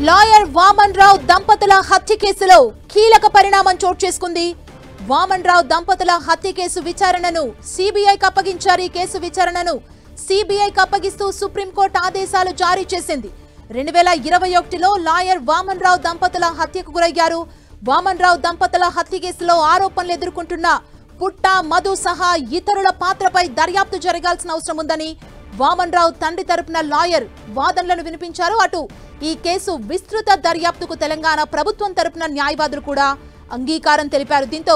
Lawyer Vaman రావు దంపతుల హత్య కేసులో కీలక పరిణామం చోటు చేసుకుంది. వామన్ రావు దంపతుల హత్య కేసు విచారణను సిబిఐకి అప్పగించారు. ఈ కేసు విచారణను సిబిఐకి అప్పగిస్తూ సుప్రీంకోర్టు ఆదేశాలు జారీ చేసింది. 2021లో లాయర్ వామన్ రావు దంపతుల హత్యకు గురయ్యారు. వామన్ రావు దంపతుల హత్య కేసులో ఆరోపణలు ఎదుర్కొంటున్న పుట్ట మధు సహా ఇతరుల పాత్రపై దర్యాప్తు జరగాల్సిన అవసరం ఉందని వామన్ రావు తండ్రి తరపున లాయర్ వాదనలను వినిపించారు. అటు ఈ కేసు విస్తృత దర్యాప్తుకు తెలంగాణ ప్రభుత్వం తరపున న్యాయవాదులు కూడా అంగీకారం తెలిపారు. దీంతో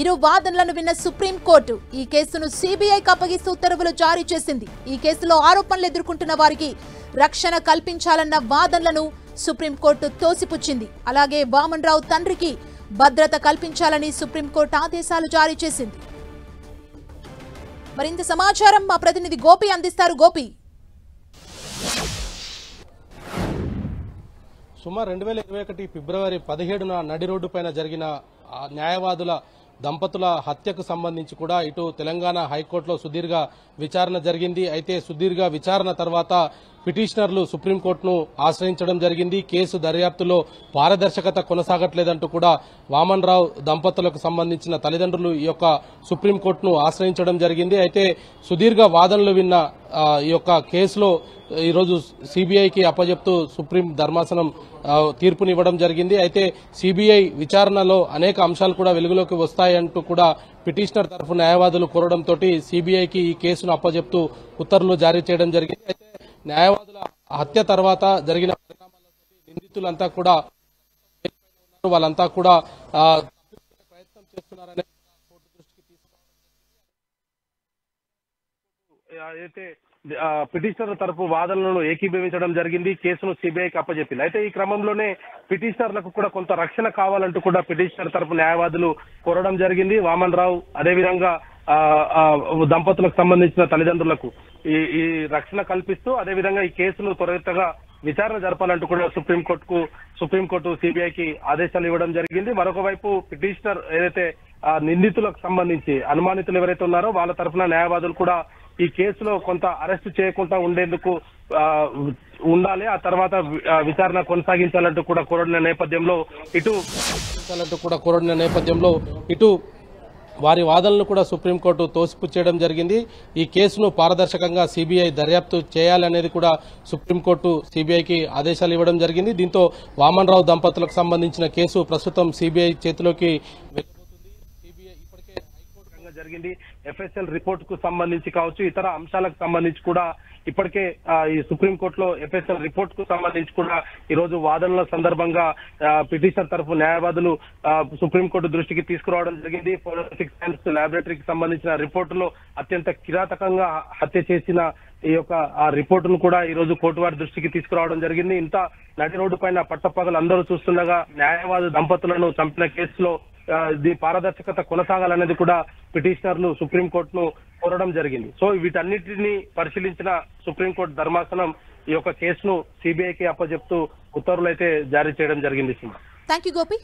ఇరు వాదనలను విన్న సుప్రీంకోర్టు ఈ కేసును సిబిఐకి అప్పగిస్తూ ఉత్తర్వులు జారీ చేసింది. ఈ కేసులో ఆరోపణలు ఎదుర్కొంటున్న వారికి రక్షణ కల్పించాలన్న వాదనలను సుప్రీంకోర్టు తోసిపుచ్చింది. అలాగే వామన్ రావు తండ్రికి భద్రత కల్పించాలని సుప్రీంకోర్టు ఆదేశాలు జారీ చేసింది. మరింత సమాచారం మా ప్రతినిధి గోపి అందిస్తారు. గోపి, సుమారు 2021 ఫిబ్రవరి 17న నడి రోడ్డు పైన జరిగిన న్యాయవాదుల దంపతుల హత్యకు సంబంధించి కూడా ఇటు తెలంగాణ హైకోర్టులో సుదీర్ఘ విచారణ జరిగింది. అయితే సుదీర్ఘ విచారణ తర్వాత పిటిషనర్లు సుప్రీంకోర్టును ఆశ్రయించడం జరిగింది. కేసు దర్యాప్తులో పారదర్శకత కొనసాగట్లేదంటూ కూడా వామన్ రావు దంపతులకు సంబంధించిన తల్లిదండ్రులు ఈ యొక్క సుప్రీంకోర్టును ఆశ్రయించడం జరిగింది. అయితే సుదీర్ఘ వాదనలు విన్న ఈ యొక్క కేసులో ఈరోజు సిబిఐకి అప్పజెప్తూ సుప్రీం ధర్మాసనం తీర్పునివ్వడం జరిగింది. అయితే సిబిఐ విచారణలో అనేక అంశాలు కూడా వెలుగులోకి వస్తాయంటూ కూడా పిటిషనర్ తరఫు న్యాయవాదులు కోరడంతో సిబిఐకి ఈ కేసును అప్పజెప్తూ ఉత్తర్వులు జారీ చేయడం జరిగింది. అయితే న్యాయవాదుల హత్య తర్వాత జరిగిన పరిణామాలతో నిందితులంతా కూడా వాళ్ళంతా కూడా ప్రయత్నం చేస్తున్నారనే కోర్టు దృష్టికి తీసుకురావడం. పిటిషనర్ తరపు వాదనలను ఏకీభవించడం జరిగింది. కేసును సిబిఐకి అప్పచెప్పింది. అయితే ఈ క్రమంలోనే పిటిషనర్లకు కూడా కొంత రక్షణ కావాలంటూ కూడా పిటిషనర్ తరపు న్యాయవాదులు కోరడం జరిగింది. వామన్ రావు అదేవిధంగా దంపతులకు సంబంధించిన తల్లిదండ్రులకు ఈ రక్షణ కల్పిస్తూ అదేవిధంగా ఈ కేసును త్వరితగా విచారణ జరపాలంటూ కూడా సుప్రీంకోర్టు సిబిఐకి ఆదేశాలు ఇవ్వడం జరిగింది. మరొక వైపు పిటిషనర్ ఏదైతే నిందితులకు సంబంధించి అనుమానితులు ఎవరైతే ఉన్నారో వాళ్ళ తరఫున న్యాయవాదులు కూడా ఈ కేసులో కొంత అరెస్టు చేయకుండా ఉండేందుకు ఉండాలి, ఆ తర్వాత విచారణ కొనసాగించాలంటూ కూడా కోరిన నేపథ్యంలో ఇటు వారి వాదనలు కూడా సుప్రీంకోర్టు తోసిపుచ్చేయడం జరిగింది. ఈ కేసును పారదర్శకంగా సిబిఐ దర్యాప్తు చేయాలనేది కూడా సుప్రీంకోర్టు సిబిఐకి ఆదేశాలు ఇవ్వడం జరిగింది. దీంతో వామన్ రావు దంపతులకు సంబంధించిన కేసు ప్రస్తుతం సిబిఐ చేతిలోకి జరిగింది. ఎఫ్ఎస్ఎల్ రిపోర్ట్ కు సంబంధించి కావచ్చు, ఇతర అంశాలకు సంబంధించి కూడా ఇప్పటికే ఈ సుప్రీంకోర్టులో ఎఫ్ఎస్ఎల్ రిపోర్ట్ కు సంబంధించి కూడా ఈ రోజు వాదనల సందర్భంగా పిటిషనర్ తరఫు న్యాయవాదులు సుప్రీంకోర్టు దృష్టికి తీసుకురావడం జరిగింది. ఫోరెన్సిక్ సైన్స్ ల్యాబొరేటరీకి సంబంధించిన రిపోర్టులో అత్యంత కిరాతకంగా హత్య చేసిన ఈ యొక్క ఆ రిపోర్టును కూడా ఈ రోజు కోర్టు వారి దృష్టికి తీసుకురావడం జరిగింది. ఇంత నడి రోడ్డు పైన పట్టపగలు అందరూ చూస్తుండగా న్యాయవాద దంపతులను చంపిన కేసులో పారదర్శకత కొనసాగాలనేది కూడా పిటిషనర్లు సుప్రీంకోర్టును కోరడం జరిగింది. సో వీటన్నిటిని పరిశీలించిన సుప్రీంకోర్టు ధర్మాసనం ఈ యొక్క కేసును సిబిఐకి అప్పచెప్తూ ఉత్తర్వులు అయితే జారీ చేయడం జరిగింది. థాంక్యూ గోపి.